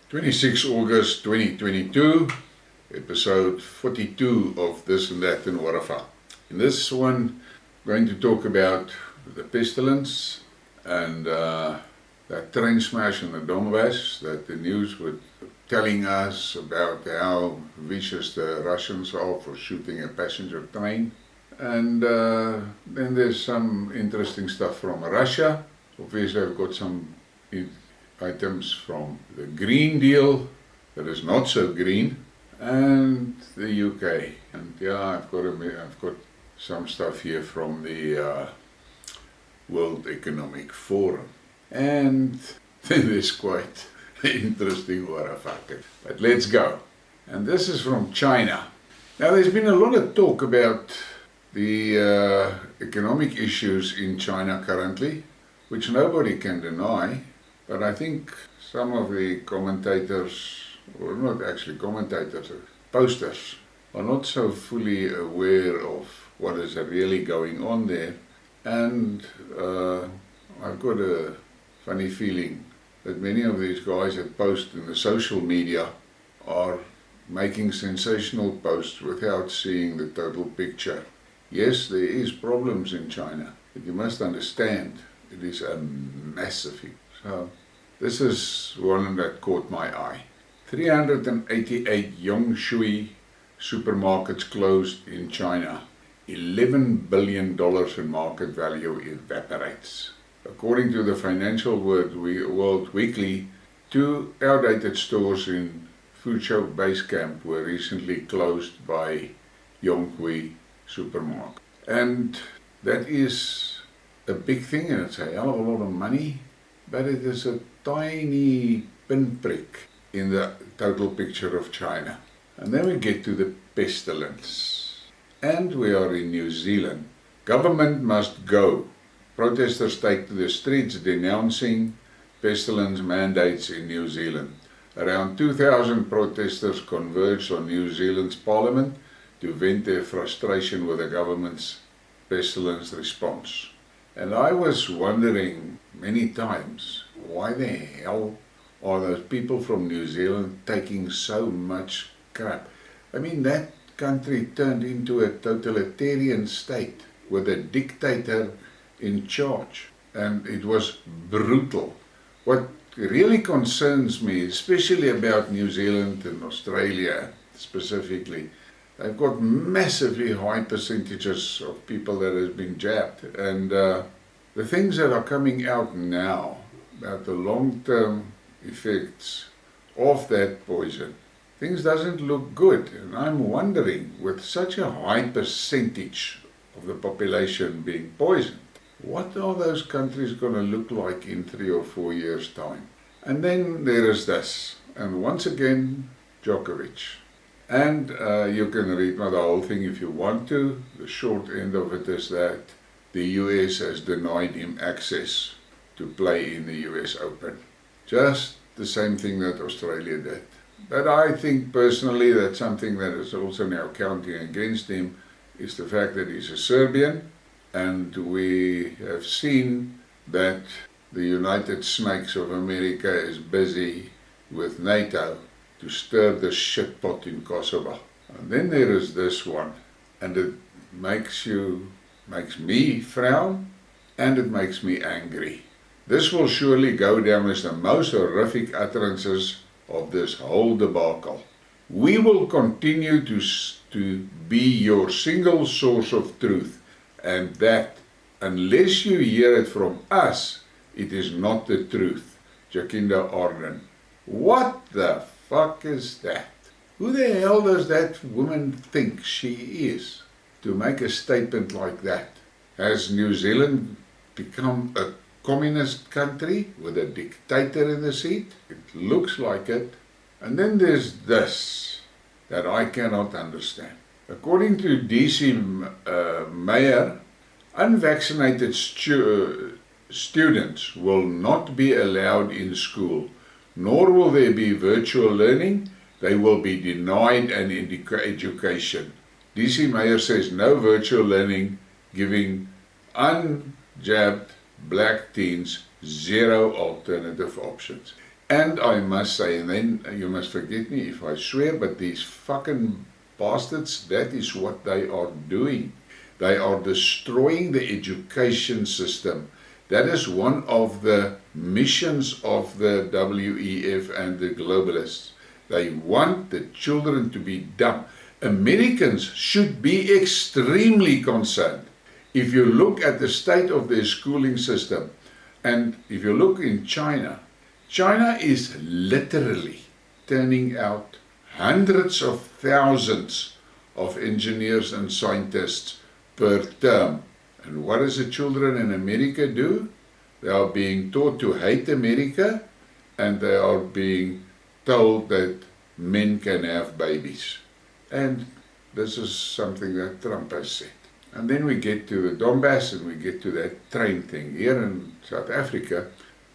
26 August 2022, episode 42 of This and That and Whatever. In this one, I'm going to talk about the pestilence and that train smash in the Donbass that the news were telling us about how vicious the Russians are for shooting a passenger train. And then there's some interesting stuff from Russia. Obviously, I've got some items from the Green Deal that is not so green, and the UK. And yeah, I've got some stuff here from the World Economic Forum. And then there's quite interesting whatever. But let's go. And this is from China. Now, there's been a lot of talk about the economic issues in China currently, which nobody can deny. But I think some of the commentators, or not actually commentators, posters, are not so fully aware of what is really going on there. And I've got a funny feeling that many of these guys that post in the social media are making sensational posts without seeing the total picture. Yes, there is problems in China, but you must understand it is a massive thing. So this is one that caught my eye. 388 Yongshui supermarkets closed in China. $11 billion in market value evaporates. According to the Financial World Weekly, 2 outdated stores in Fuzhou Base Camp were recently closed by Yongshui supermarket. And that is a big thing, and it's a hell of a lot of money, but it is a tiny pinprick in the total picture of China. And then we get to the pestilence. And we are in New Zealand. Government must go. Protesters take to the streets denouncing pestilence mandates in New Zealand. Around 2,000 protesters converged on New Zealand's parliament to vent their frustration with the government's pestilence response. And I was wondering many times, why the hell are those people from New Zealand taking so much crap? I mean, that country turned into a totalitarian state with a dictator in charge, and it was brutal. What really concerns me, especially about New Zealand and Australia specifically, they've got massively high percentages of people that have been jabbed. And the things that are coming out now about the long-term effects of that poison, things doesn't look good. And I'm wondering, with such a high percentage of the population being poisoned, what are those countries going to look like in 3 or 4 years' time? And then there is this, and once again, Djokovic. And you can read the whole thing if you want to. The short end of it is that the US has denied him access to play in the US Open. Just the same thing that Australia did. But I think personally that something that is also now counting against him is the fact that he's a Serbian, and we have seen that the United Snakes of America is busy with NATO to stir the shit pot in Kosovo. And then there is this one, and it makes me frown, and it makes me angry. This will surely go down as the most horrific utterances of this whole debacle. We will continue to be your single source of truth, and that, unless you hear it from us, it is not the truth. Jacinda Ardern. What the fuck is that? Who the hell does that woman think she is to make a statement like that? Has New Zealand become a communist country with a dictator in the seat? It looks like it. And then there's this that I cannot understand. According to DC Mayor, unvaccinated students will not be allowed in school, nor will there be virtual learning. They will be denied an education. DC Mayor says no virtual learning, giving unjabbed black teens zero alternative options. And I must say, and then you must forget me if I swear, but these fucking bastards, that is what they are doing. They are destroying the education system. That is one of the missions of the WEF and the globalists. They want the children to be dumb. Americans should be extremely concerned. If you look at the state of their schooling system, and if you look in China, China is literally turning out hundreds of thousands of engineers and scientists per term. And what does the children in America do? They are being taught to hate America, and they are being told that men can have babies. And this is something that Trump has said. And then we get to the Donbass and we get to that train thing. Here in South Africa,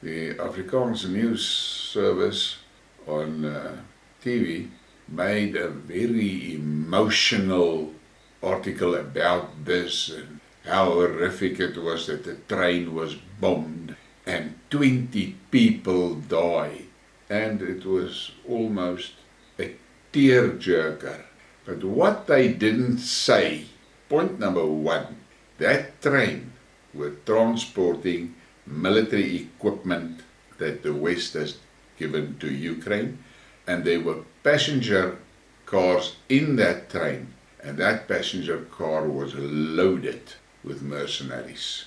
the Afrikaans news service on TV made a very emotional article about this and how horrific it was that the train was bombed and 20 people died. And it was almost a tearjerker. But what they didn't say, point number one, that train were transporting military equipment that the West has given to Ukraine, and there were passenger cars in that train, and that passenger car was loaded with mercenaries.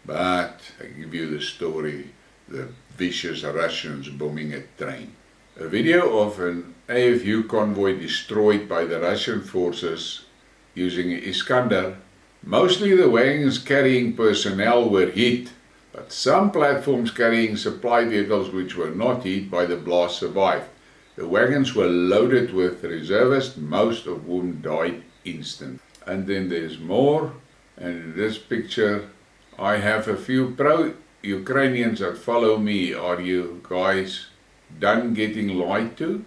But I give you the story, the vicious Russians bombing a train. A video of an AFU convoy destroyed by the Russian forces using Iskander. Mostly the wagons carrying personnel were hit, but some platforms carrying supply vehicles which were not hit by the blast survived. The wagons were loaded with reservists, most of whom died instantly. And then there's more, and in this picture I have a few pro-Ukrainians that follow me. Are you guys done getting lied to?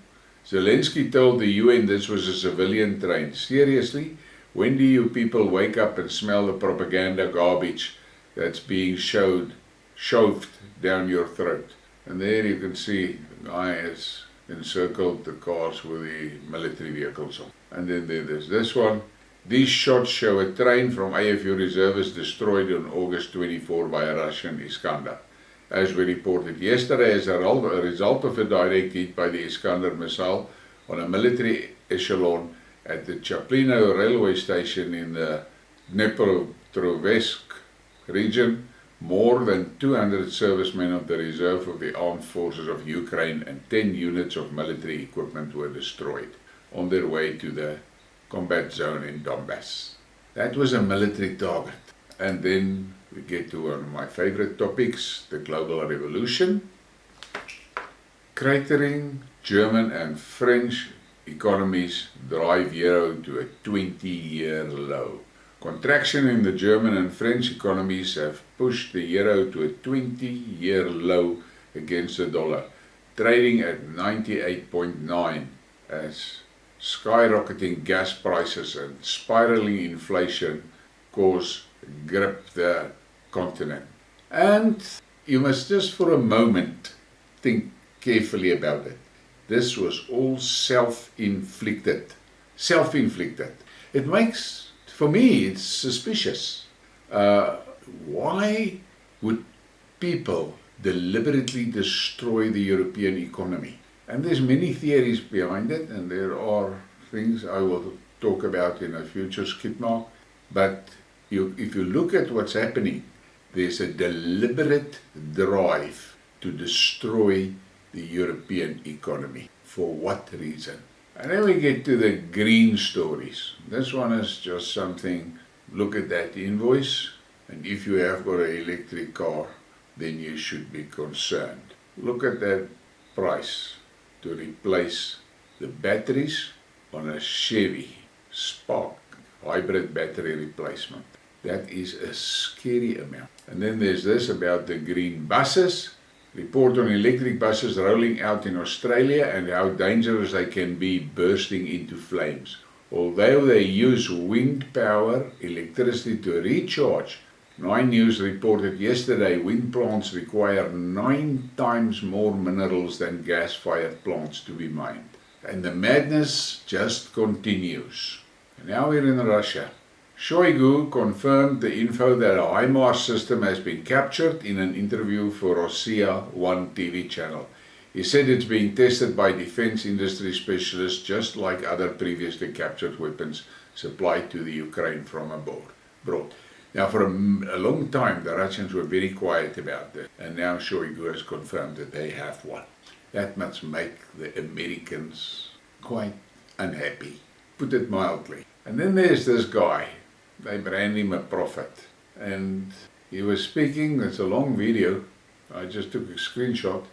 Zelensky told the UN this was a civilian train. Seriously? When do you people wake up and smell the propaganda garbage that's being shoved down your throat? And there you can see the guy has encircled the cars with the military vehicles on. And then there's this one. These shots show a train from AFU reservists destroyed on August 24 by a Russian Iskander. As we reported yesterday, as a result of a direct hit by the Iskander missile on a military echelon at the Chaplino railway station in the Dnepropetrovsk region, more than 200 servicemen of the reserve of the armed forces of Ukraine and 10 units of military equipment were destroyed on their way to the combat zone in Donbass. That was a military target. And then we get to one of my favorite topics, the global revolution. Cratering German and French economies drive euro to a 20-year low. Contraction in the German and French economies have pushed the euro to a 20-year low against the dollar, trading at 98.9 as skyrocketing gas prices and spiraling inflation grip the continent. And you must just for a moment think carefully about it. This was all self-inflicted. Self-inflicted. It makes, for me, it's suspicious. Why would people deliberately destroy the European economy? And there's many theories behind it, and there are things I will talk about in a future Skidmark. But if you look at what's happening, there's a deliberate drive to destroy the European economy. For what reason? And then we get to the green stories. This one is just something, look at that invoice, and if you have got an electric car, then you should be concerned. Look at that price to replace the batteries on a Chevy Spark hybrid battery replacement. That is a scary amount. And then there's this about the green buses. Report on electric buses rolling out in Australia and how dangerous they can be bursting into flames. Although they use wind power electricity to recharge, Nine News reported yesterday wind plants require 9 times more minerals than gas-fired plants to be mined. And the madness just continues. And now we're in Russia. Shoigu confirmed the info that a Imar system has been captured in an interview for Russia 1 TV channel. He said it's being tested by defense industry specialists just like other previously captured weapons supplied to the Ukraine from abroad. Now for a long time the Russians were very quiet about this, and now Shoigu has confirmed that they have one. That must make the Americans quite unhappy, put it mildly. And then there's this guy, they brand him a prophet, and he was speaking, it's a long video, I just took a screenshot.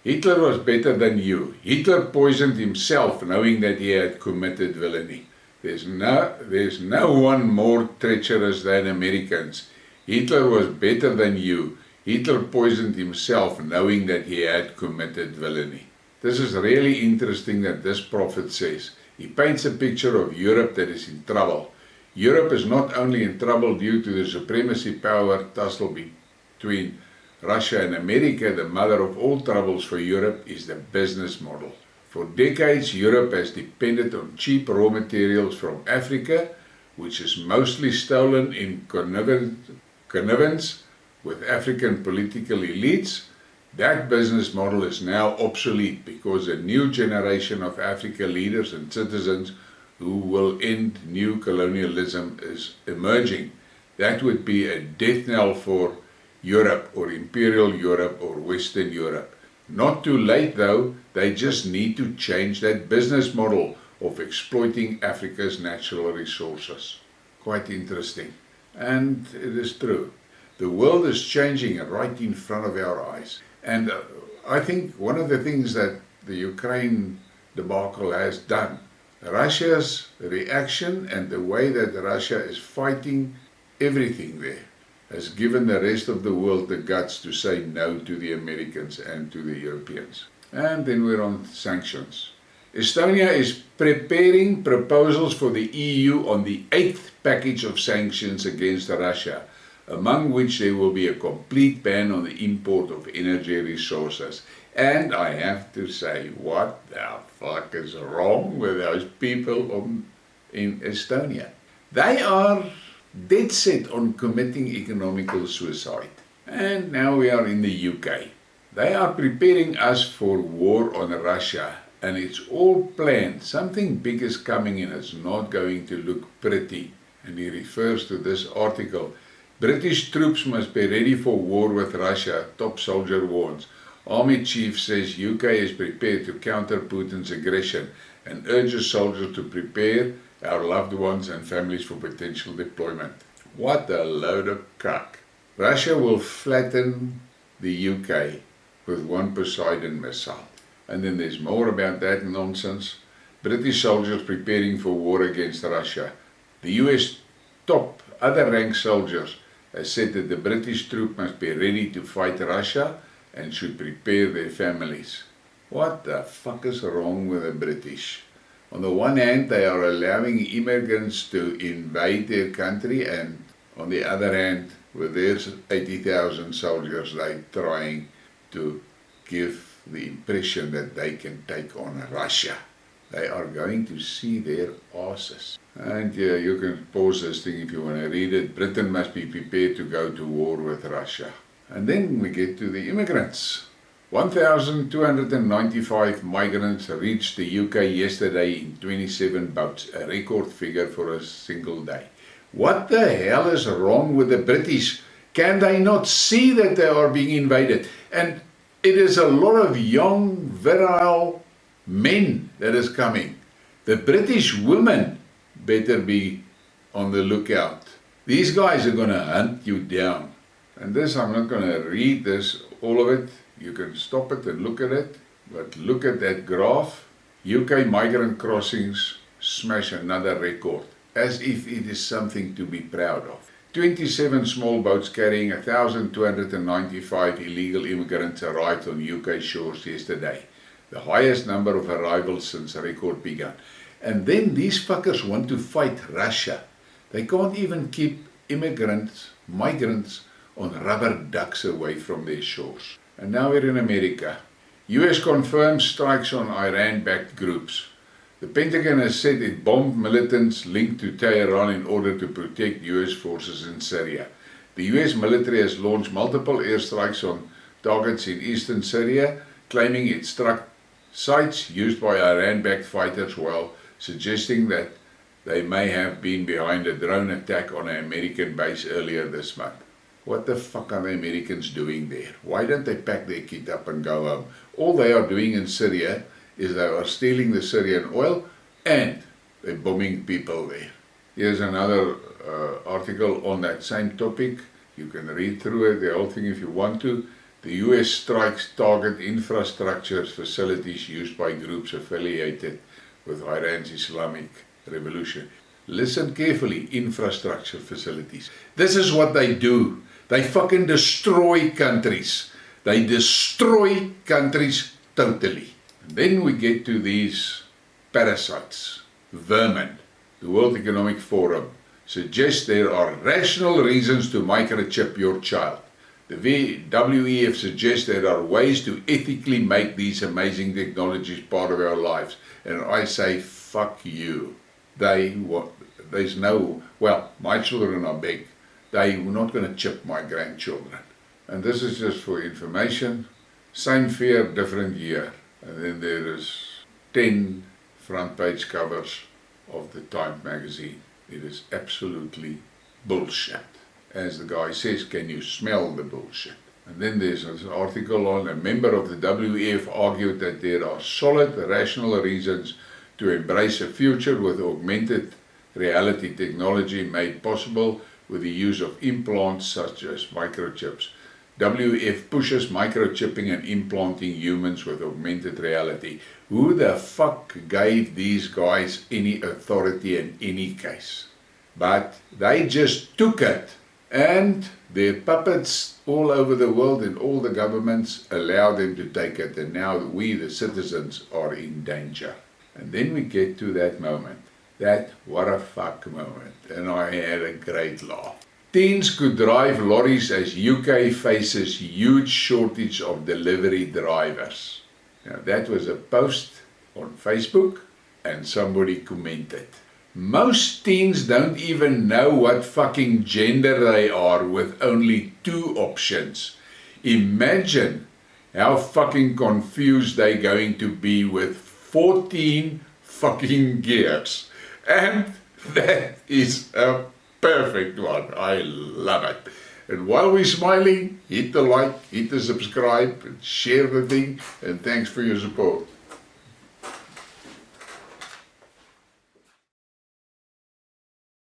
Hitler was better than you. Hitler poisoned himself knowing that he had committed villainy. There's no one more treacherous than Americans. Hitler was better than you. Hitler poisoned himself knowing that he had committed villainy. This is really interesting that this prophet says. He paints a picture of Europe that is in trouble. Europe is not only in trouble due to the supremacy power tussle between Russia and America, the mother of all troubles for Europe is the business model. For decades, Europe has depended on cheap raw materials from Africa, which is mostly stolen in connivance with African political elites. That business model is now obsolete because a new generation of African leaders and citizens who will end new colonialism is emerging. That would be a death knell for Europe or Imperial Europe or Western Europe. Not too late though, they just need to change that business model of exploiting Africa's natural resources. Quite interesting. And it is true. The world is changing right in front of our eyes. And I think one of the things that the Ukraine debacle has done, Russia's reaction and the way that Russia is fighting everything there, has given the rest of the world the guts to say no to the Americans and to the Europeans. And then we're on sanctions. Estonia is preparing proposals for the EU on the 8th package of sanctions against Russia, among which there will be a complete ban on the import of energy resources. And I have to say, what the fuck is wrong with those people in Estonia? They are dead set on committing economical suicide. And now we are in the UK. They are preparing us for war on Russia, and it's all planned. Something big is coming and it's not going to look pretty. And he refers to this article. British troops must be ready for war with Russia, top soldier warns. Army chief says UK is prepared to counter Putin's aggression and urges soldiers to prepare our loved ones and families for potential deployment. What a load of cuck. Russia will flatten the UK with one Poseidon missile. And then there's more about that nonsense. British soldiers preparing for war against Russia. The US top other ranked soldiers has said that the British troop must be ready to fight Russia and should prepare their families. What the fuck is wrong with the British? On the one hand, they are allowing immigrants to invade their country, and on the other hand, with their 80,000 soldiers, they're trying to give the impression that they can take on Russia. They are going to see their asses. And yeah, you can pause this thing if you want to read it. Britain must be prepared to go to war with Russia. And then we get to the immigrants. 1,295 migrants reached the UK yesterday in 27 boats, a record figure for a single day. What the hell is wrong with the British? Can they not see that they are being invaded? And it is a lot of young, virile men that is coming. The British women better be on the lookout. These guys are going to hunt you down. And this, I'm not going to read this, all of it. You can stop it and look at it. But look at that graph. UK migrant crossings smash another record, as if it is something to be proud of. 27 small boats carrying 1,295 illegal immigrants arrived on UK shores yesterday, the highest number of arrivals since the record began. And then these fuckers want to fight Russia. They can't even keep immigrants migrants on rubber ducks away from their shores. And now we're in America. US confirms strikes on Iran-backed groups. The Pentagon has said it bombed militants linked to Tehran in order to protect US forces in Syria. The US military has launched multiple airstrikes on targets in eastern Syria, claiming it struck sites used by Iran-backed fighters while suggesting that they may have been behind a drone attack on an American base earlier this month. What the fuck are the Americans doing there? Why don't they pack their kit up and go home? All they are doing in Syria is they are stealing the Syrian oil and they're bombing people there. Here's another article on that same topic. You can read through it, the whole thing if you want to. The US strikes target infrastructure facilities used by groups affiliated with Iran's Islamic Revolution. Listen carefully, infrastructure facilities. This is what they do. They fucking destroy countries. They destroy countries totally. And then we get to these parasites, vermin. The World Economic Forum suggests there are rational reasons to microchip your child. The WEF suggests there are ways to ethically make these amazing technologies part of our lives. And I say, fuck you. There's no, well, my children are big. They're not going to chip my grandchildren. And this is just for information. Same fear, different year. And then there is 10 front page covers of the Time magazine. It is absolutely bullshit. As the guy says, can you smell the bullshit? And then there's an article on a member of the WEF argued that there are solid, rational reasons to embrace a future with augmented reality technology made possible with the use of implants such as microchips. WEF pushes microchipping and implanting humans with augmented reality. Who the fuck gave these guys any authority in any case? But they just took it, and their puppets all over the world and all the governments allow them to take it, and now we the citizens are in danger. And then we get to that moment, that what a fuck moment, and I had a great laugh. Teens could drive lorries as UK faces huge shortage of delivery drivers. Now that was a post on Facebook and somebody commented. Most teens don't even know what fucking gender they are with only 2 options. Imagine how fucking confused they're going to be with 14 fucking gears. And that is a perfect one. I love it. And while we're smiling, hit the like, hit the subscribe, and share the thing, and thanks for your support.